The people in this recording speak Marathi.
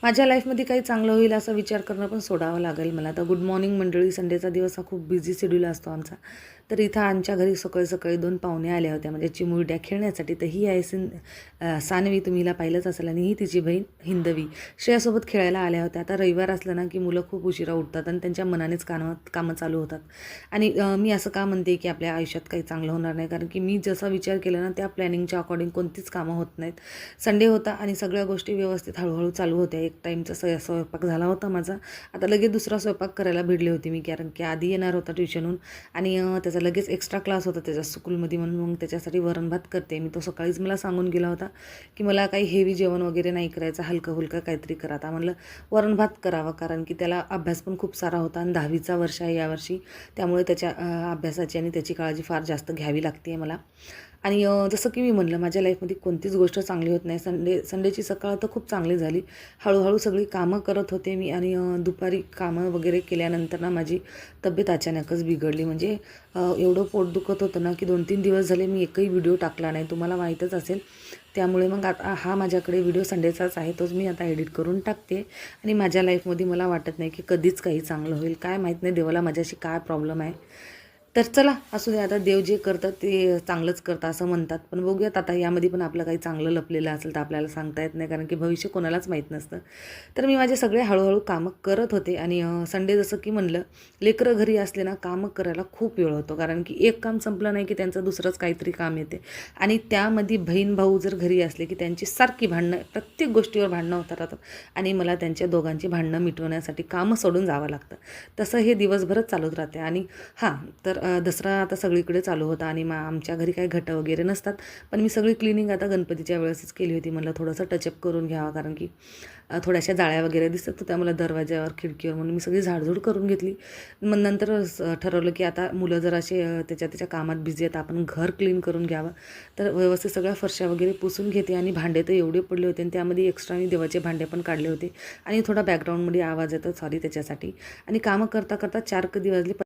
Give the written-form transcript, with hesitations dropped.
माझ्या लाईफमध्ये काही चांगलं होईल असा विचार करणं पण सोडावं लागेल मला. तर गुड मॉर्निंग मंडळी. संडेचा दिवस हा खूप बिझी शेड्यूल असतो आमचा. तर इथं आमच्या घरी सकाळी-सकाळी 2 पाहुणे आल्या होत्या म्हणजे चिमुरड्या खेळण्यासाठी. तर ही आहे सानवी, तुम्ही हिला पाहिलंच असेल, आणि ही तिची बहीण हिंदवी श्रेयासोबत खेळायला आल्या होत्या. आता रविवार असलं ना की मुलं खूप उशिरा उठतात आणि त्यांच्या मनानेच कामं चालू होतात. आणि मी असं का म्हणते की आपल्या आयुष्यात काही चांगलं होणार नाही, कारण की मी जसा विचार केला ना त्या प्लॅनिंगच्या अकॉर्डिंग कोणतीच कामं होत नाहीत. संडे होता आणि सगळ्या गोष्टी व्यवस्थित हळूहळू चालू होत्या. एक टाईमचा स्वयंपाक झाला होता माझा. आता लगेच दुसरा स्वयंपाक करायला भिडले होते मी, कारण की आधी येणार होता ट्युशनहून आणि त्याचा लगेच एक्स्ट्रा क्लास होता त्याच्या स्कूलमध्ये, म्हणून मग त्याच्यासाठी वरण भात करते मी. तो सकाळीच मला सांगून गेला होता की मला काही हेवी जेवण वगैरे नाही करायचं, हलकं-फुलकं काहीतरी करा. आता म्हणलं वरण भात करावं, कारण की त्याला अभ्यास पण खूप सारा होता आणि 10वीचा वर्ष आहे यावर्षी. त्यामुळे त्याच्या अभ्यासाची आणि त्याची काळजी फार जास्त घ्यावी लागते मला. आणि जसं की मी म्हटलं, माझ्या लाईफमध्ये कोणतीच गोष्ट चांगली होत नाही. संडेची सकाळ तर खूप चांगली झाली. हळूहळू सगळी कामं करत होते मी आणि दुपारी कामं वगैरे केल्यानंतर ना माझी तब्येत अचानकच बिघडली. म्हणजे एवढं पोट दुखत होतं ना की 2-3 दिवस झाले मी एकही व्हिडिओ टाकला नाही, तुम्हाला माहीतच असेल. त्यामुळे मग आता हा माझ्याकडे व्हिडिओ संडेचाच आहे, तोच मी आता एडिट करून टाकते. आणि माझ्या लाईफमध्ये मला वाटत नाही की कधीच काही चांगलं होईल. काय माहीत नाही देवाला माझ्याशी काय प्रॉब्लेम आहे. तर चला असू दे, आता देव जे करतात ते चांगलंच करतात असं म्हणतात. पण बघूयात आता यामध्ये पण आपलं काही चांगलं लपलेलं असेल तर आपल्याला सांगता येत नाही, कारण की भविष्य कोणालाच माहीत नसतं. तर मी माझे सगळे हळूहळू कामं करत होते आणि संडे जसं की म्हणलं, लेकरं घरी असले ना कामं करायला खूप वेळ होतो, कारण की एक काम संपलं नाही की त्यांचं दुसरंच काहीतरी काम येते. आणि त्यामध्ये बहीण भाऊ जर घरी असले की त्यांची सारखी भांडणं, प्रत्येक गोष्टीवर भांडणं होतात राहतात आणि मला त्यांच्या दोघांची भांडणं मिटवण्यासाठी कामं सोडून जावं लागतं. तसं हे दिवसभरच चालूच राहते. आणि हां, तर दसरा आता सगळीकडे चालू होता आणि आमच्या घरी काही घटं वगैरे नसतात. पण मी सगळी क्लिनिंग आता गणपतीच्या वेळेसच केली होती. म्हणलं थोडंसं टचअप करून घ्यावा, कारण की थोड्याशा जाळ्या वगैरे दिसत होत्या मला दरवाज्यावर, खिडकीवर, म्हणून मी सगळी झाडझूड करून घेतली. मग नंतर ठरवलं की आता मुलं जर असे त्याच्या कामात बिझी आहेत, आपण घर क्लीन करून घ्यावं. तर व्यवस्थित सगळ्या फरशा वगैरे पुसून घेते आणि भांडे तर एवढे पडले होते आणि त्यामध्ये एक्स्ट्रा मी देवाचे भांडे पण काढले होते. आणि थोडा बॅकग्राऊंडमध्ये आवाज येतो, सॉरी त्याच्यासाठी. आणि कामं करता करता 4 कधी वाजले